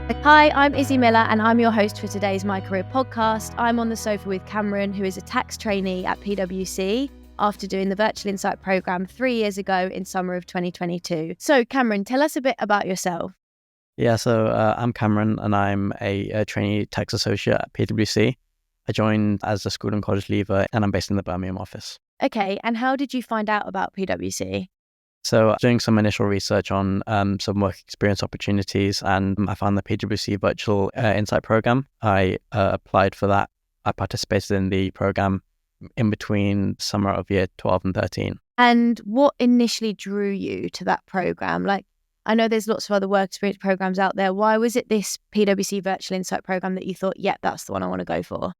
Hi, I'm Izzy Miller and I'm your host for today's My Career podcast. I'm on the sofa with Kamren, who is a tax trainee at PwC after doing the Virtual Insight programme 3 years ago in summer of 2022. So Kamren, tell us a bit about yourself. Yeah, so I'm Kamren and I'm a trainee tax associate at PwC. I joined as a school and college leaver and I'm based in the Birmingham office. Okay, and how did you find out about PwC? So doing some initial research on some work experience opportunities, and I found the PwC Virtual Insight program. I applied for that. I participated in the program in between summer of year 12 and 13. And what initially drew you to that program? Like, I know there's lots of other work experience programs out there. Why was it this PwC Virtual Insight program that you thought, yeah, that's the one I want to go for?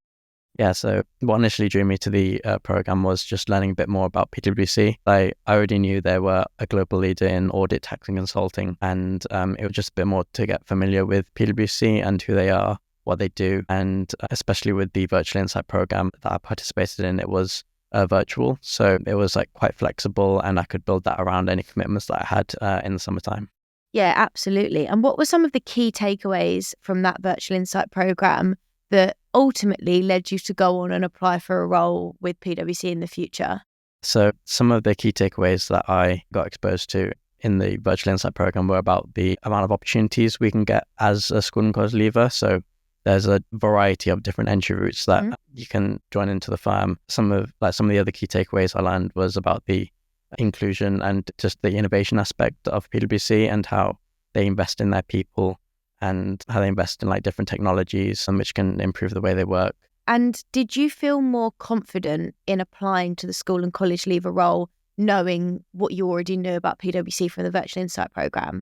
Yeah, so what initially drew me to the program was just learning a bit more about PwC. I already knew they were a global leader in audit, tax and consulting, and it was just a bit more to get familiar with PwC and who they are, what they do, and especially with the Virtual Insight program that I participated in, it was virtual, so it was like quite flexible and I could build that around any commitments that I had in the summertime. Yeah, absolutely. And what were some of the key takeaways from that Virtual Insight program that ultimately led you to go on and apply for a role with PwC in the future? So some of the key takeaways that I got exposed to in the Virtual Insight program were about the amount of opportunities we can get as a school and college leaver. So there's a variety of different entry routes that you can join into the firm. Some of the other key takeaways I learned was about the inclusion and just the innovation aspect of PwC and how they invest in their people and how they invest in like different technologies and which can improve the way they work. And did you feel more confident in applying to the school and college leaver role, knowing what you already knew about PwC from the Virtual Insight program?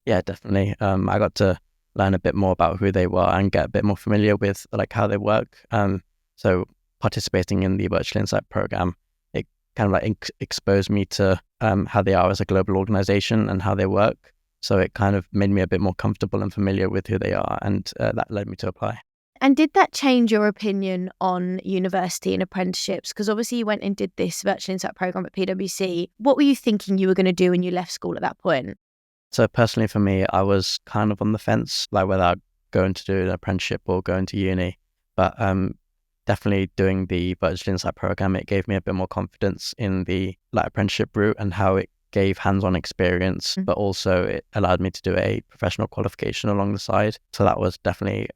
Yeah, definitely. I got to learn a bit more about who they were and get a bit more familiar with like how they work. So participating in the Virtual Insight program, it kind of like exposed me to how they are as a global organization and how they work. So it kind of made me a bit more comfortable and familiar with who they are, and that led me to apply. And did that change your opinion on university and apprenticeships? Because obviously you went and did this Virtual Insight program at PwC. What were you thinking you were going to do when you left school at that point? So personally for me, I was kind of on the fence, like whether I'd go into do an apprenticeship or go into uni. But definitely doing the Virtual Insight program, it gave me a bit more confidence in the like apprenticeship route and how it gave hands-on experience, but also it allowed me to do a professional qualification along the side. So that was definitely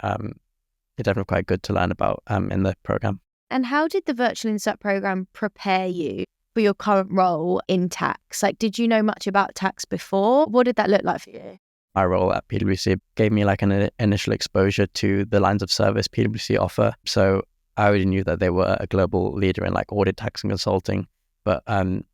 quite good to learn about in the program. And how did the Virtual Insight program prepare you for your current role in tax? Like, did you know much about tax before? What did that look like for you? My role at PwC gave me like an initial exposure to the lines of service PwC offer. So I already knew that they were a global leader in like audit, tax and consulting, but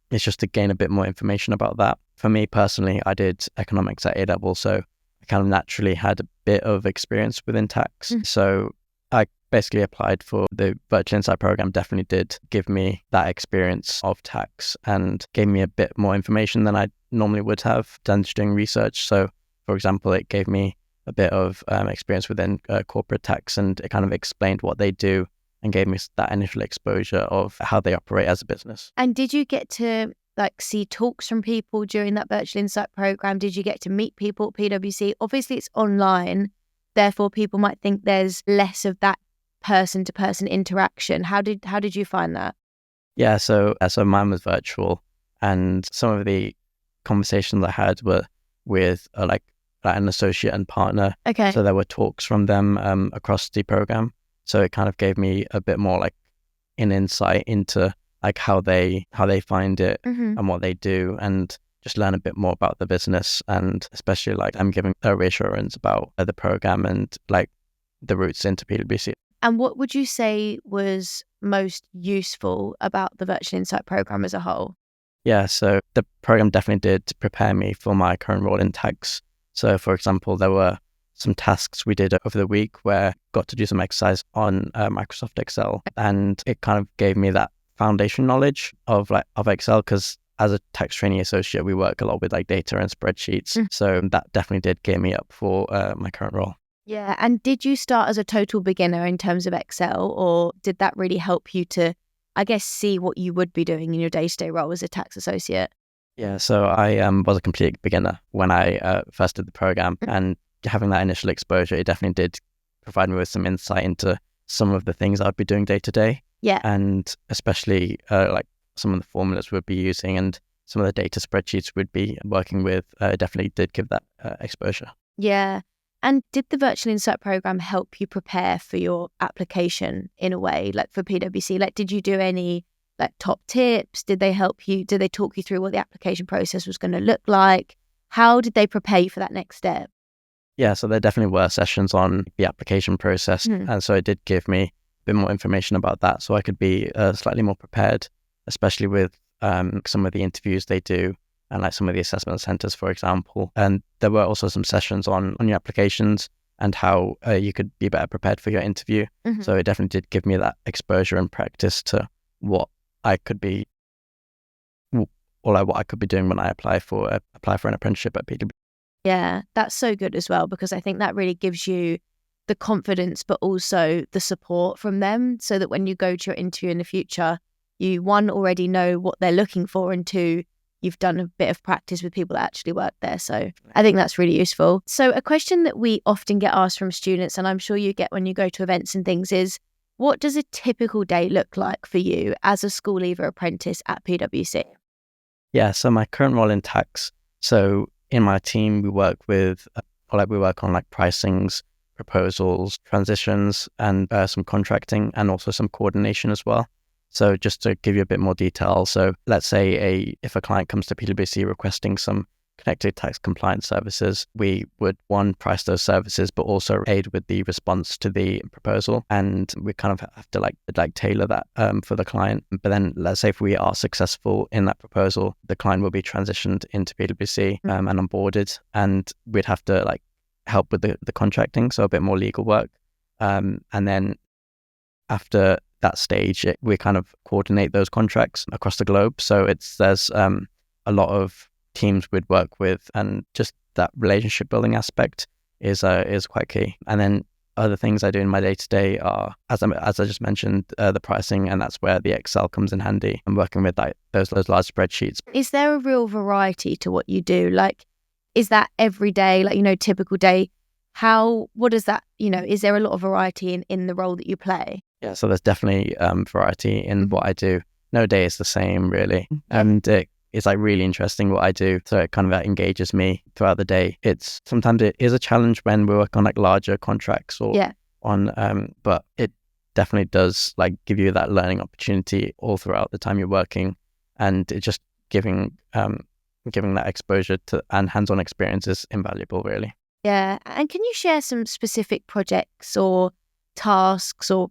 it's just to gain a bit more information about that. For me personally, I did economics at A-level, so I kind of naturally had a bit of experience within tax. So I basically applied for the Virtual Insight program, definitely did give me that experience of tax and gave me a bit more information than I normally would have done just doing research. So for example, it gave me a bit of experience within corporate tax, and it kind of explained what they do and gave me that initial exposure of how they operate as a business. And did you get to like see talks from people during that Virtual Insight program? Did you get to meet people at PwC? Obviously it's online, therefore people might think there's less of that person-to-person interaction. How did you find that? Yeah, so mine was virtual, and some of the conversations I had were with like an associate and partner. Okay. So there were talks from them across the program. So it kind of gave me a bit more like an insight into like how they find it and what they do, and just learn a bit more about the business, and especially like I'm giving a reassurance about the program and like the routes into PwC. And what would you say was most useful about the Virtual Insight program as a whole? Yeah, so the program definitely did prepare me for my current role in tax. So for example, there were some tasks we did over the week where I got to do some exercise on Microsoft Excel, and it kind of gave me that foundation knowledge of Excel, because as a tax trainee associate, we work a lot with like data and spreadsheets. So that definitely did gear me up for my current role. Yeah. And did you start as a total beginner in terms of Excel, or did that really help you to, I guess, see what you would be doing in your day-to-day role as a tax associate? Yeah, so I was a complete beginner when I first did the program, and having that initial exposure, it definitely did provide me with some insight into some of the things I'd be doing day to day. Yeah. And especially like some of the formulas we'd be using and some of the data spreadsheets we'd be working with, definitely did give that exposure. Yeah. And did the Virtual Insight program help you prepare for your application in a way, like for PwC? Like, did you do any like top tips? Did they help you? Did they talk you through what the application process was going to look like? How did they prepare you for that next step? Yeah, so there definitely were sessions on the application process. And so it did give me a bit more information about that. So I could be slightly more prepared, especially with some of the interviews they do and like some of the assessment centers, for example. And there were also some sessions on your applications and how you could be better prepared for your interview. So it definitely did give me that exposure and practice to what I could be, or like what I could be doing when I apply for an apprenticeship at PwC. Yeah, that's so good as well, because I think that really gives you the confidence, but also the support from them, so that when you go to your interview in the future, you, one, already know what they're looking for, and two, you've done a bit of practice with people that actually work there. So I think that's really useful. So a question that we often get asked from students, and I'm sure you get when you go to events and things, is what does a typical day look like for you as a school leaver apprentice at PwC? Yeah, so my current role in tax, so in my team, we work with, we work on like pricings, proposals, transitions, and some contracting, and also some coordination as well. So just to give you a bit more detail, so let's say if a client comes to PwC requesting some connected tax compliance services, we would, one, price those services, but also aid with the response to the proposal. And we kind of have to like tailor that for the client. But then let's say if we are successful in that proposal, the client will be transitioned into PwC and onboarded, and we'd have to like help with the contracting, so a bit more legal work. And then after that stage, we kind of coordinate those contracts across the globe. So there's a lot of teams we'd work with, and just that relationship building aspect is quite key. And then other things I do in my day to day are, as I just mentioned, the pricing, and that's where the Excel comes in handy. I'm working with like those large spreadsheets. Is there a real variety to what you do? Like, is that every day, like, typical day? What is that, is there a lot of variety in the role that you play? Yeah, so there's definitely variety in what I do. No day is the same, really. And it's like really interesting what I do. So it kind of engages me throughout the day. Sometimes it is a challenge when we work on like larger contracts or but it definitely does like give you that learning opportunity all throughout the time you're working. And it just giving that exposure to and hands-on experience is invaluable, really. Yeah. And can you share some specific projects or tasks or,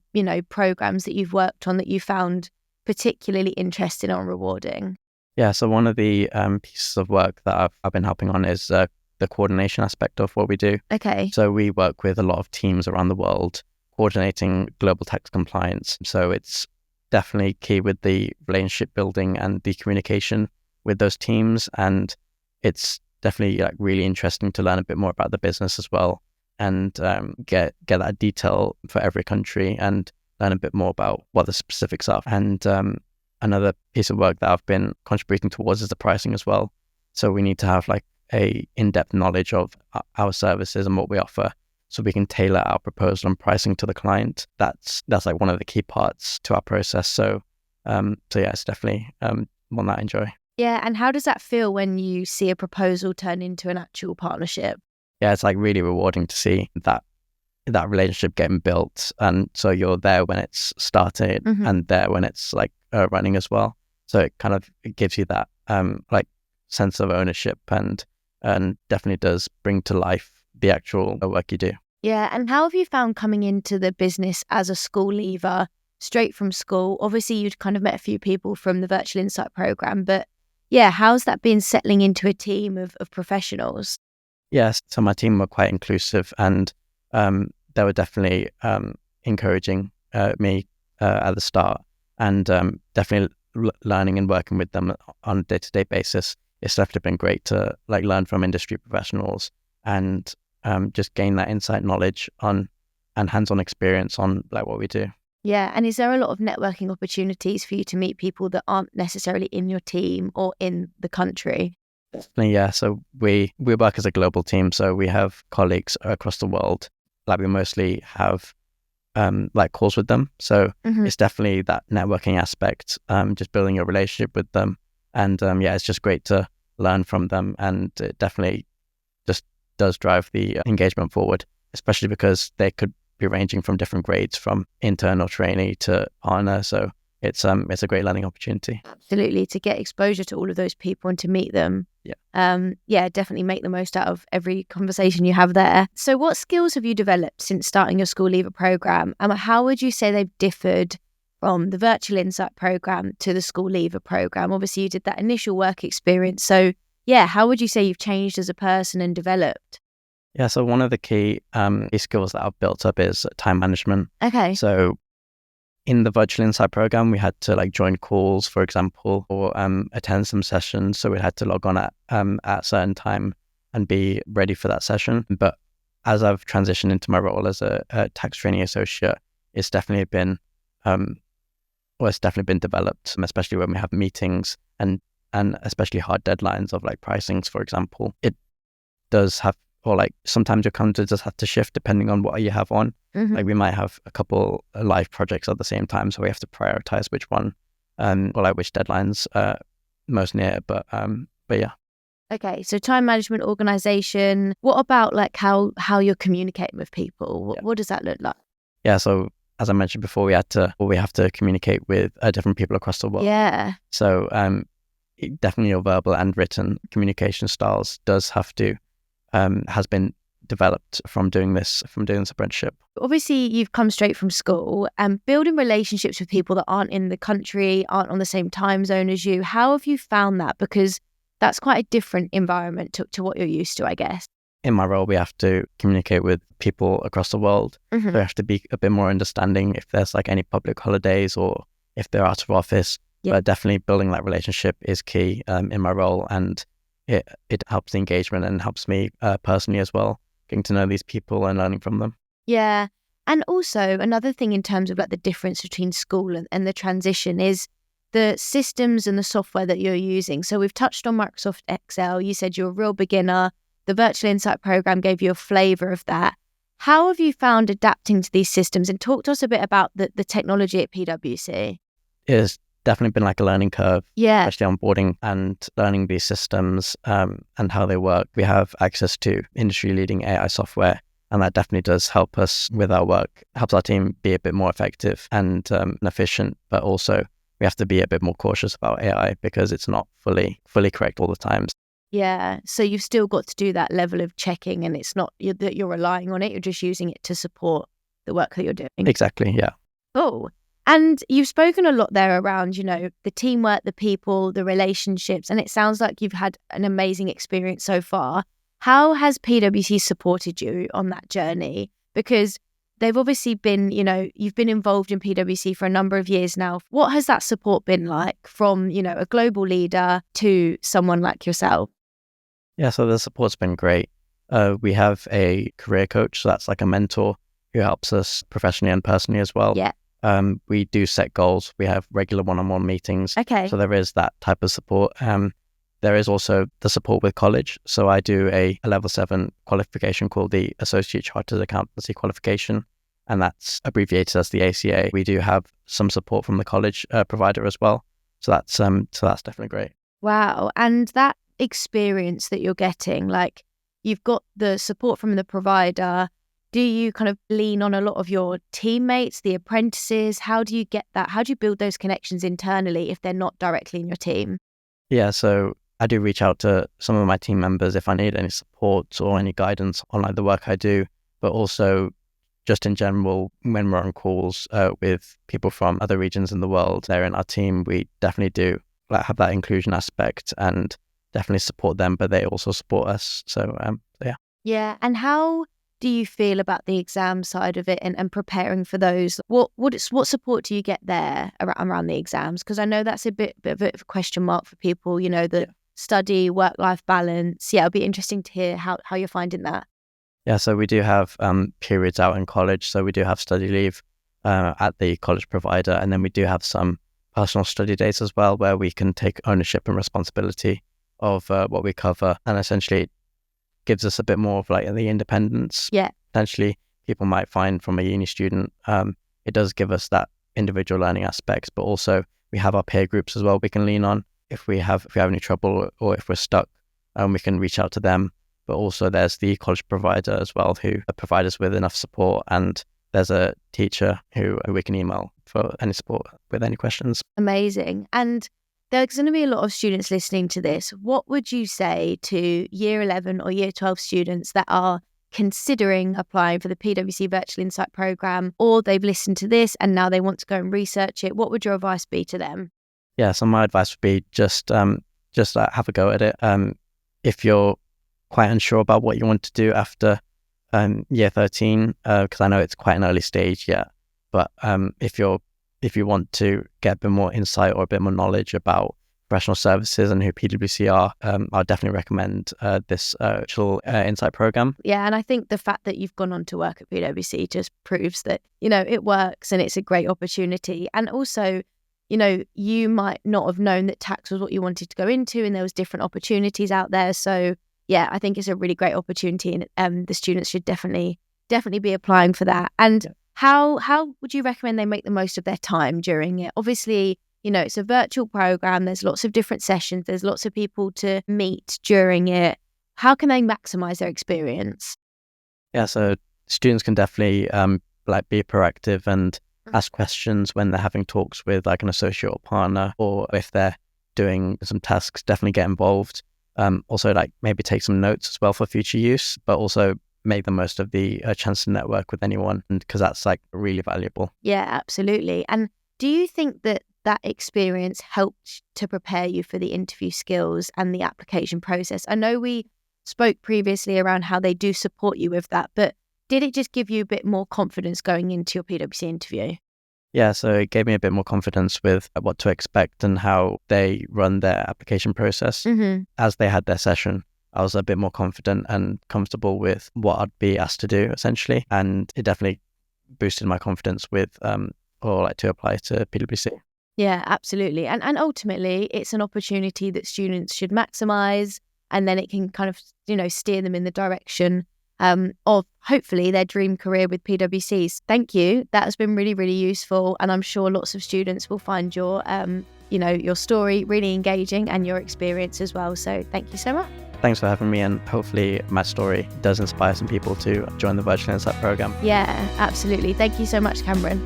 programs that you've worked on that you found particularly interesting or rewarding? Yeah, so one of the pieces of work that I've been helping on is the coordination aspect of what we do. Okay. So we work with a lot of teams around the world coordinating global tax compliance. So it's definitely key with the relationship building and the communication with those teams. And it's definitely like really interesting to learn a bit more about the business as well, and get that detail for every country and learn a bit more about what the specifics are. And another piece of work that I've been contributing towards is the pricing as well. So we need to have like a in-depth knowledge of our services and what we offer, so we can tailor our proposal and pricing to the client. That's like one of the key parts to our process. So yeah, it's definitely one that I enjoy. Yeah, and how does that feel when you see a proposal turn into an actual partnership? Yeah, it's like really rewarding to see that relationship getting built, and so you're there when it's started and there when it's like running as well. So it gives you that like sense of ownership, and definitely does bring to life the actual work you do. Yeah, and how have you found coming into the business as a school leaver straight from school? Obviously, you'd kind of met a few people from the Virtual Insight program, but yeah, how's that been settling into a team of professionals? Yes, so my team were quite inclusive, and they were definitely encouraging me at the start, and definitely learning and working with them on a day-to-day basis. It's definitely been great to like learn from industry professionals and just gain that insight knowledge on and hands-on experience on like what we do. Yeah, and is there a lot of networking opportunities for you to meet people that aren't necessarily in your team or in the country? Yeah, so we work as a global team, so we have colleagues across the world. Like we mostly have like calls with them. So it's definitely that networking aspect, just building a relationship with them. And yeah, it's just great to learn from them. And it definitely just does drive the engagement forward, especially because they could be ranging from different grades, from intern or trainee to partner. So it's a great learning opportunity. Absolutely, to get exposure to all of those people and to meet them. Yeah, definitely make the most out of every conversation you have there. So what skills have you developed since starting your school leaver program, and how would you say they've differed from the virtual insight program to the school leaver program? Obviously you did that initial work experience, so yeah, how would you say you've changed as a person and developed? Yeah, so one of the key skills that I've built up is time management. Okay. So in the virtual insight program, we had to like join calls, for example, or attend some sessions. So we had to log on at a certain time and be ready for that session. But as I've transitioned into my role as a tax trainee associate, it's definitely been developed, especially when we have meetings and especially hard deadlines of like pricings, for example. It does have, or like sometimes your calendar does have to shift depending on what you have on. Like we might have a couple live projects at the same time, so we have to prioritize which one, or like which deadlines most near. But yeah. Okay, so time management, organization. What about like how you're communicating with people? What does that look like? Yeah, so as I mentioned before, we have to communicate with different people across the world. Yeah. So definitely your verbal and written communication styles does have to has been developed from doing this apprenticeship. Obviously, you've come straight from school and building relationships with people that aren't in the country, aren't on the same time zone as you. How have you found that? Because that's quite a different environment to what you're used to, I guess. In my role, we have to communicate with people across the world. So we have to be a bit more understanding if there's like any public holidays or if they're out of office. Yeah. But definitely building that relationship is key in my role, and it helps the engagement and helps me personally as well, getting to know these people and learning from them. Yeah. And also another thing in terms of like the difference between school and the transition is the systems and the software that you're using. So we've touched on Microsoft Excel. You said you're a real beginner. The Virtual Insight program gave you a flavour of that. How have you found adapting to these systems? And talk to us a bit about the technology at PwC. It's definitely been like a learning curve, yeah, especially onboarding and learning these systems and how they work. We have access to industry-leading AI software, and that definitely does help us with our work, helps our team be a bit more effective and efficient, but also we have to be a bit more cautious about AI because it's not fully correct all the time. Yeah, so you've still got to do that level of checking, and it's not that you're relying on it, you're just using it to support the work that you're doing. Exactly, yeah. Cool. And you've spoken a lot there around, the teamwork, the people, the relationships, and it sounds like you've had an amazing experience so far. How has PwC supported you on that journey? Because they've obviously been, you've been involved in PwC for a number of years now. What has that support been like from, a global leader to someone like yourself? Yeah, so the support's been great. We have a career coach, so that's like a mentor who helps us professionally and personally as well. Yeah. We do set goals. We have regular one-on-one meetings. Okay. So there is that type of support. There is also the support with college. So I do a level 7 qualification called the Associate Chartered Accountancy Qualification, and that's abbreviated as the ACA. We do have some support from the college provider as well. So that's definitely great. Wow. And that experience that you're getting, like you've got the support from the provider. Do you kind of lean on a lot of your teammates, the apprentices? How do you get that? How do you build those connections internally if they're not directly in your team? Yeah, so I do reach out to some of my team members if I need any support or any guidance on like the work I do, but also just in general, when we're on calls with people from other regions in the world, they're in our team, we definitely do like have that inclusion aspect and definitely support them, but they also support us. So yeah. Yeah, and how do you feel about the exam side of it and preparing for those? What support do you get there around the exams? Because I know that's a bit of a question mark for people, the study, work-life balance. Yeah, it'll be interesting to hear how you're finding that. Yeah, so we do have periods out in college. So we do have study leave at the college provider, and then we do have some personal study days as well where we can take ownership and responsibility of what we cover, and essentially it gives us a bit more of like the independence. Yeah. Potentially people might find from a uni student. It does give us that individual learning aspects, but also we have our peer groups as well we can lean on if we have any trouble or if we're stuck. We can reach out to them. But also there's the college provider as well who provide us with enough support, and there's a teacher who we can email for any support with any questions. Amazing. And there's going to be a lot of students listening to this. What would you say to year 11 or year 12 students that are considering applying for the PwC Virtual Insight Programme, or they've listened to this and now they want to go and research it? What would your advice be to them? Yeah, so my advice would be just have a go at it. If you're quite unsure about what you want to do after year 13, because I know it's quite an early stage yet, but if you want to get a bit more insight or a bit more knowledge about professional services and who PwC are, I'll definitely recommend this Virtual Insight Programme. Yeah, and I think the fact that you've gone on to work at PwC just proves that, it works and it's a great opportunity. And also, you might not have known that tax was what you wanted to go into, and there was different opportunities out there. So yeah, I think it's a really great opportunity, and the students should definitely be applying for that. And how would you recommend they make the most of their time during it? Obviously, it's a virtual program. There's lots of different sessions. There's lots of people to meet during it. How can they maximize their experience? Yeah, so students can definitely be proactive and ask questions when they're having talks with like an associate or partner, or if they're doing some tasks, definitely get involved. Also, maybe take some notes as well for future use, but also make the most of the chance to network with anyone, because that's really valuable. Yeah, absolutely. And do you think that experience helped to prepare you for the interview skills and the application process? I know we spoke previously around how they do support you with that, but did it just give you a bit more confidence going into your PwC interview? Yeah, so it gave me a bit more confidence with what to expect and how they run their application process. Mm-hmm. As they had their session, I was a bit more confident and comfortable with what I'd be asked to do, essentially. And it definitely boosted my confidence with to apply to PwC. Yeah, absolutely. And ultimately, it's an opportunity that students should maximize, and then it can kind of, steer them in the direction of hopefully their dream career with PwCs. Thank you. That has been really, really useful. And I'm sure lots of students will find your, your story really engaging, and your experience as well. So thank you so much. Thanks for having me, and hopefully my story does inspire some people to join the Virtual Insight Programme. Yeah, absolutely. Thank you so much, Kamren.